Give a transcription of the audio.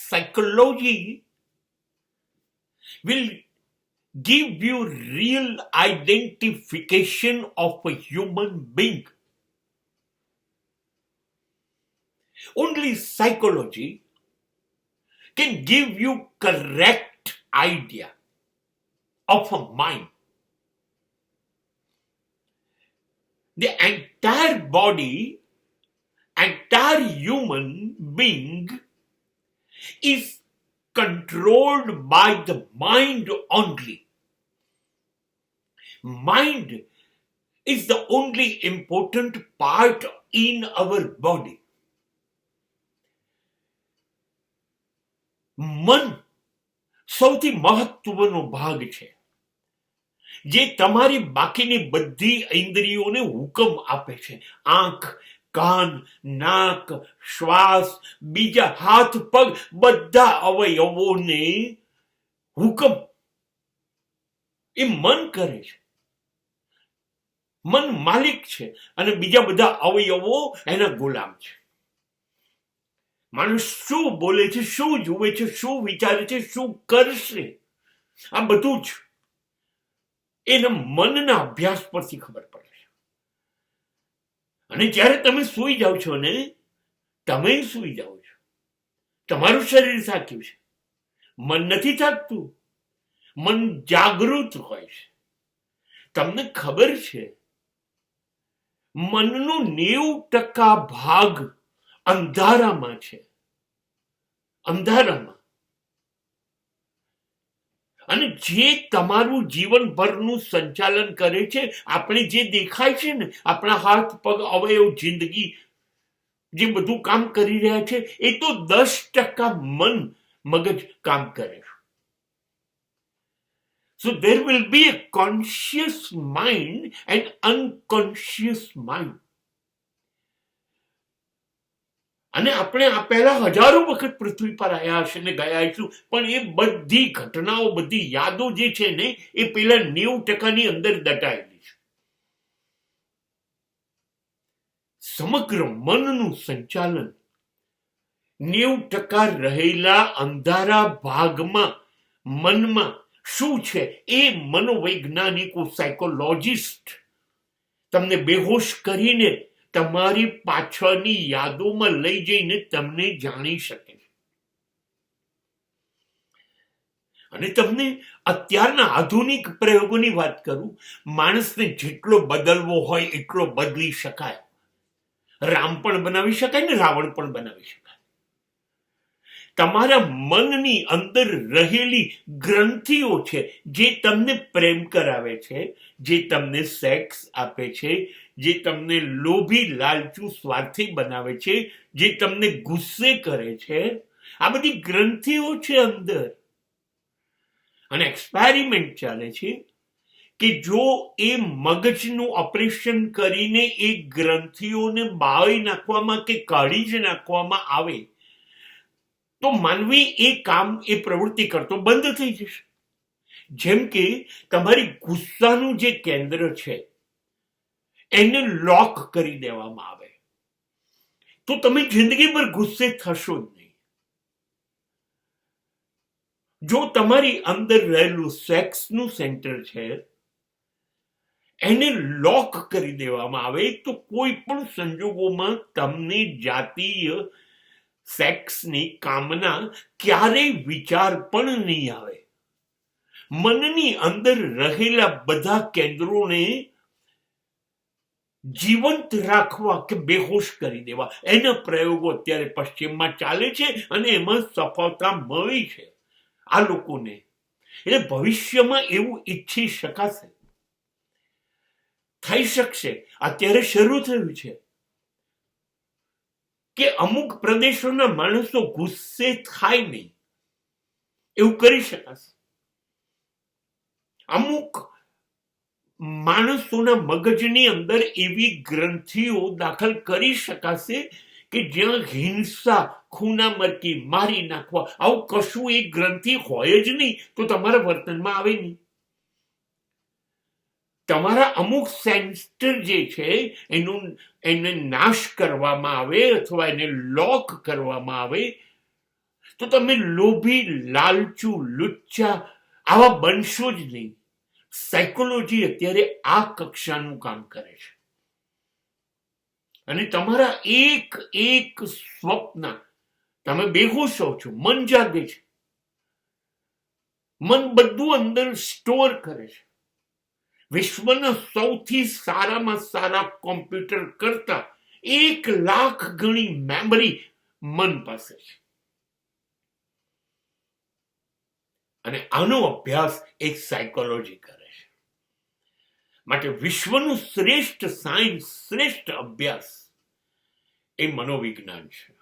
psychology will give you real identification of a human being. Only psychology can give you correct idea of a mind. The entire body, entire human being is controlled by the mind only. Mind is the only important part in our body. મન સૌથી મહત્વનો ભાગ છે, જે તમારી બાકીની બધી ઇન્દ્રિયોને હુકમ આપે છે. આંખ, કાન, નાક, શ્વાસ, બીજા હાથ, પગ, બધા અવયવોને હુકમ એ મન કરે છે. મન માલિક છે અને બીજા બધા અવયવો એના ગુલામ છે. માણસ શું બોલે છે, શું જુએ છે, શું વિચારે છે, શું કરશે, આ બધું જ એના મનના અભ્યાસ પરથી ખબર પડે છે. અને જ્યારે તમે સૂઈ જાઓ છો ને, તમે સૂઈ જાઓ છો, તમારું શરીર થાક્યું છે, મન નથી થાકતું. મન જાગૃત હોય છે. તમને ખબર છે મનનો 90% ભાગ અંધારામાં છે, અંધારામાં. અને જે તમારું જીવનભરનું સંચાલન કરે છે, આપણે જે દેખાય છે ને, આપણા હાથ, પગ, અવયવ, જિંદગી, જે બધું કામ કરી રહ્યા છે, એ તો 10% મગજ કામ કરે છે. So there will be a conscious mind and unconscious mind. અને આપણે આ પહેલા હજારો વખત પૃથ્વી પર આવ્યા હશે ને ગયા હશું, પણ એ બધી ઘટનાઓ, બધી યાદો જે છે ને, એ પેલા 90%ની અંદર દટાયેલી છે. સમગ્ર મનનું સંચાલન 90% રહેલા અંધારા ભાગમાં, મનમાં શું છે, એ મનોવૈજ્ઞાનિકો, સાયકોલોજિસ્ટ તમને બેહોશ કરીને તમારી પાછળની યાદોમાં લઈ જઈને તમને જાણી શકે. અને તમને અત્યારના આધુનિક પ્રયોગોની વાત કરું, માણસને જેટલો બદલવો હોય એટલો બદલી શકાય. રામ પણ બનાવી શકાય ને રાવણ પણ બનાવી શકાય. તમારા મનની અંદર રહેલી ગ્રંથિઓ છે, જે તમને પ્રેમ કરાવે છે, જે તમને સેક્સ આપે છે, જે તમને લોભી, લાલચુ, સ્વાર્થી બનાવે છે, જે તમને ગુસ્સે કરે છે, આ બધી ગ્રંથિઓ છે અંદર. અને એક્સપેરિમેન્ટ ચાલે છે કે જો એ મગજનું ઓપરેશન કરીને એ ગ્રંથિઓને બાળી નાખવામાં કે કાઢી જ નાખવામાં આવે તો માનવી એ કામ, એ પ્રવૃત્તિ કરતો બંધ થઈ જશે. જેમ કે તમારી ગુસ્સાનું જે કેન્દ્ર છે એને લોક કરી દેવામાં આવે તો તમે જિંદગીભર ગુસ્સે થશો જ નહીં. જો તમારી અંદર રહેલું સેક્સનું સેન્ટર છે એને લોક કરી દેવામાં આવે તો કોઈ પણ સંજોગોમાં તમને જાતીય સેક્સની કામના ક્યારેય વિચાર પણ નહીં આવે. મનની અંદર રહેલા બધા કેન્દ્રોને જીવંત રાખવા કે બેહોશ કરી દેવા, એના પ્રયોગો અત્યારે પશ્ચિમમાં ચાલે છે અને એમાં સફળતા મળી છે આ લોકોને. એટલે ભવિષ્યમાં એવું ઈચ્છી શકાશે, થઈ શકશે. અત્યારે શરૂ થયું છે કે અમુક પ્રદેશોના માણસો ગુસ્સે થાય નહીં, એવું કરી શકાશે. અમુક માણસોના મગજની અંદર એવી ગ્રંથિઓ દાખલ કરી શકાશે કે જ્યાં હિંસા, ખૂનામરકી, મારી નાખવા, આવું કશું એ ગ્રંથિ હોય જ નહીં તો તમારા વર્તનમાં આવે નહીં. તમારા અમુક સેન્ટર જે છે એને નાશ કરવામાં આવે અથવા એને લોક કરવામાં આવે તો તમે લોભી, લાલચુ, લુચ્ચા આવા બનશો જ નહીં. સાયકોલોજી અત્યારે આ કક્ષાનું કામ કરે છે અને તમારા એક એક સ્વપ્ન, તમે બેહોશ હો છો, મન જાગે છે, મન બધું અંદર સ્ટોર કરે છે. વિશ્વના સૌથી સારામાં સારા કોમ્પ્યુટર કરતા 1,00,000 ગણી મેમરી મન પાસે છે. અને આનો અભ્યાસ એક સાયકોલોજી કરે છે. માટે વિશ્વનું શ્રેષ્ઠ સાયન્સ, શ્રેષ્ઠ અભ્યાસ એ મનોવિજ્ઞાન છે.